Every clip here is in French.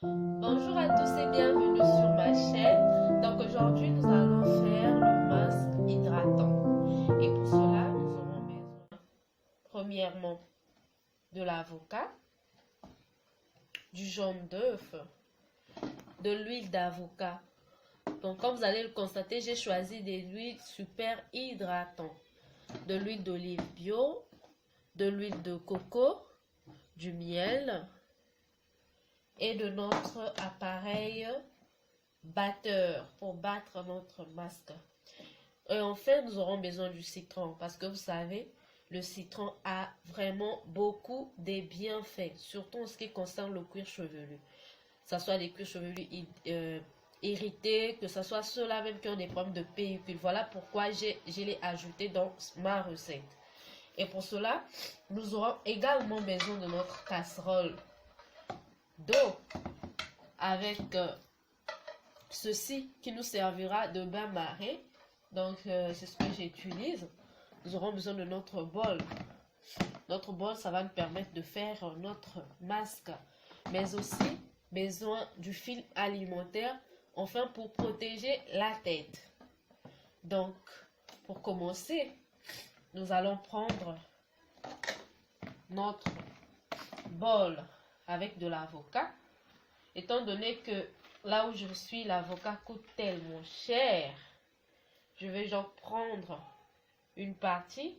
Bonjour à tous et bienvenue sur ma chaîne. Donc aujourd'hui nous allons faire le masque hydratant. Et pour cela nous aurons besoin premièrement de l'avocat, du jaune d'œuf, de l'huile d'avocat. Donc comme vous allez le constater, j'ai choisi des huiles super hydratantes. De l'huile d'olive bio, de l'huile de coco, du miel et de notre appareil batteur pour battre notre masque. Et enfin, nous aurons besoin du citron parce que vous savez, le citron a vraiment beaucoup de bienfaits, surtout en ce qui concerne le cuir chevelu. Que ce soit les cuirs chevelus irrités, que ce soit ceux-là même qui ont des problèmes de pellicule. Voilà pourquoi je l'ai ajouté dans ma recette. Et pour cela, nous aurons également besoin de notre casserole d'eau avec ceci qui nous servira de bain-marie. Donc c'est ce que j'utilise. Nous aurons besoin de notre bol. Notre bol, ça va nous permettre de faire notre masque, mais aussi besoin du film alimentaire, enfin pour protéger la tête. Donc pour commencer, nous allons prendre notre bol avec de l'avocat. Étant donné que là où je suis, l'avocat coûte tellement cher, je vais genre prendre une partie,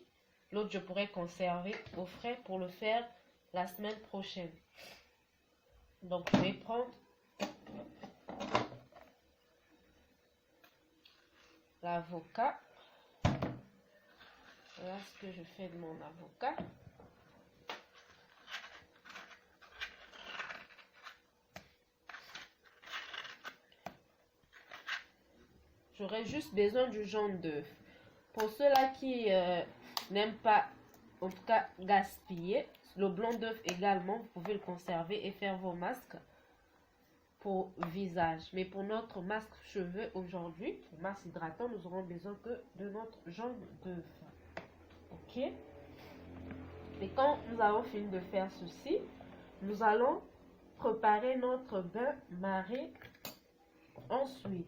l'autre je pourrais conserver au frais pour le faire la semaine prochaine. Donc je vais prendre l'avocat. Voilà ce que je fais de mon avocat. J'aurai juste besoin du jaune d'œuf. Pour ceux-là qui n'aiment pas, en tout cas, gaspiller, le blanc d'œuf également, vous pouvez le conserver et faire vos masques pour visage. Mais pour notre masque cheveux aujourd'hui, le masque hydratant, nous aurons besoin que de notre jaune d'œuf. Ok? Et quand nous avons fini de faire ceci, nous allons préparer notre bain-marie ensuite.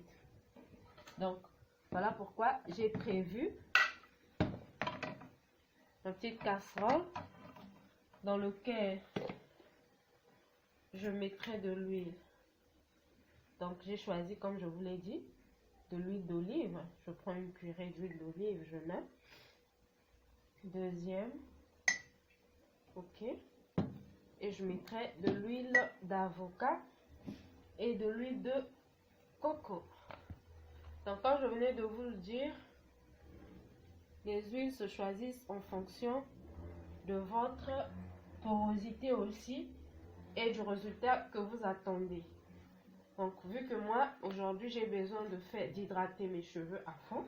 Donc, voilà pourquoi j'ai prévu une petite casserole dans laquelle je mettrai de l'huile. Donc, j'ai choisi, comme je vous l'ai dit, de l'huile d'olive. Je prends une cuillerée d'huile d'olive, je mets. Deuxième. Ok. Et je mettrai de l'huile d'avocat et de l'huile de coco. Donc, comme je venais de vous le dire, les huiles se choisissent en fonction de votre porosité aussi et du résultat que vous attendez. Donc, vu que moi, aujourd'hui, j'ai besoin d'hydrater mes cheveux à fond,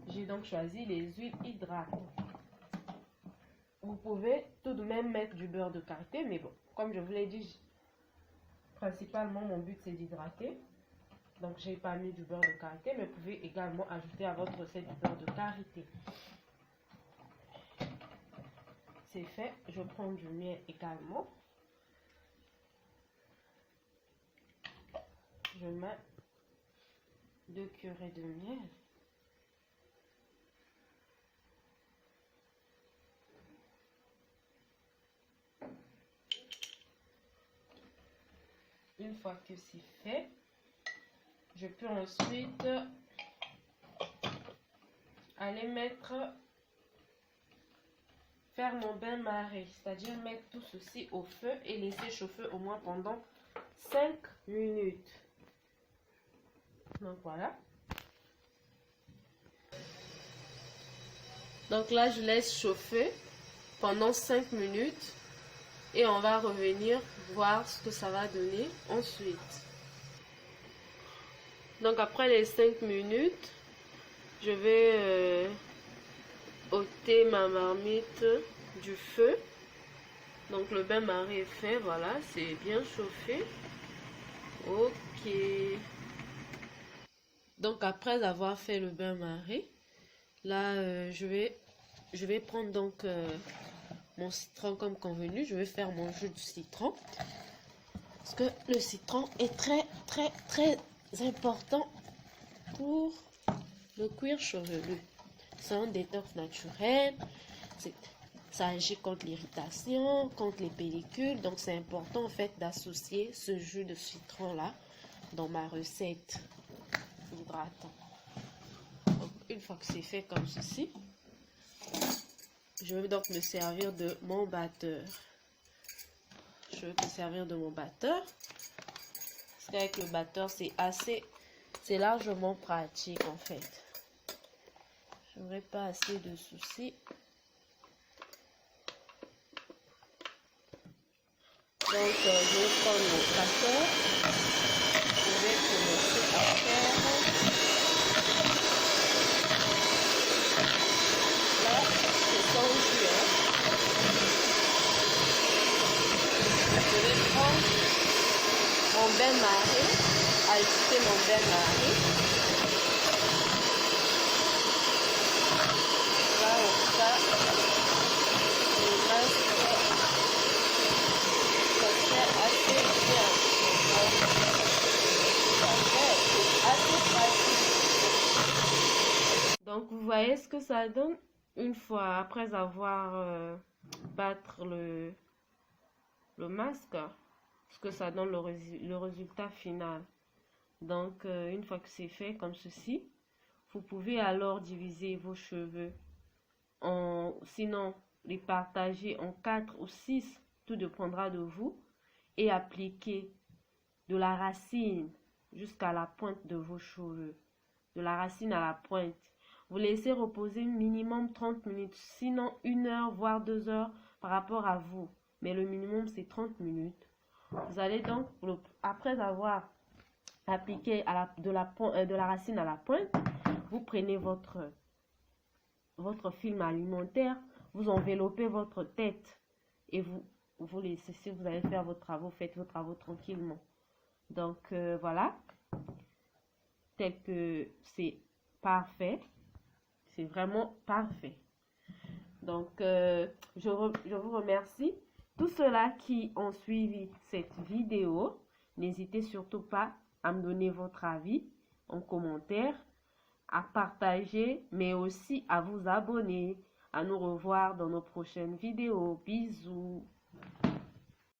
j'ai donc choisi les huiles hydratantes. Vous pouvez tout de même mettre du beurre de karité, mais bon, comme je vous l'ai dit, principalement, mon but, c'est d'hydrater. Donc, j'ai pas mis du beurre de karité, mais vous pouvez également ajouter à votre recette du beurre de karité. C'est fait. Je prends du miel également. Je mets 2 cuillerées de miel. Une fois que c'est fait, je peux ensuite aller faire mon bain-marie, c'est-à-dire mettre tout ceci au feu et laisser chauffer au moins pendant 5 minutes. Donc voilà. Donc là, je laisse chauffer pendant 5 minutes et on va revenir voir ce que ça va donner ensuite. Donc après les 5 minutes, je vais ôter ma marmite du feu. Donc le bain-marie est fait, voilà, c'est bien chauffé. Ok. Donc après avoir fait le bain-marie, là je vais prendre donc mon citron comme convenu. Je vais faire mon jus de citron. Parce que le citron est très important pour le cuir chevelu. C'est un détox naturel. Ça agit contre l'irritation, contre les pellicules. Donc, c'est important, en fait, d'associer ce jus de citron-là dans ma recette hydratant. Donc, une fois que c'est fait comme ceci, je vais donc me servir de mon batteur. Parce qu'avec le batteur, c'est largement pratique, en fait. Je n'aurai pas assez de soucis. Donc, je vais prendre mon batteur. Je vais commencer à faire. Là, c'est sans jus. Je vais prendre mon bain-marie, ajouter mon bain-marie. Là, on va le masque. Donc vous voyez ce que ça donne une fois après avoir battre le masque, ce que ça donne le résultat final. Donc une fois que c'est fait comme ceci, vous pouvez alors diviser vos cheveux sinon les partager en 4 ou 6, tout dépendra de vous, et appliquer de la racine jusqu'à la pointe de vos cheveux, de la racine à la pointe. Vous laissez reposer minimum 30 minutes, sinon 1 heure voire 2 heures par rapport à vous, mais le minimum c'est 30 minutes. Vous allez donc, après avoir appliqué de la racine à la pointe, vous prenez votre film alimentaire, vous enveloppez votre tête et vous laissez, si vous allez faire vos travaux, faites vos travaux tranquillement. Donc voilà, tel que c'est parfait, c'est vraiment parfait. Donc je vous remercie. Tous ceux-là qui ont suivi cette vidéo, n'hésitez surtout pas à me donner votre avis en commentaire, à partager, mais aussi à vous abonner. À nous revoir dans nos prochaines vidéos. Bisous.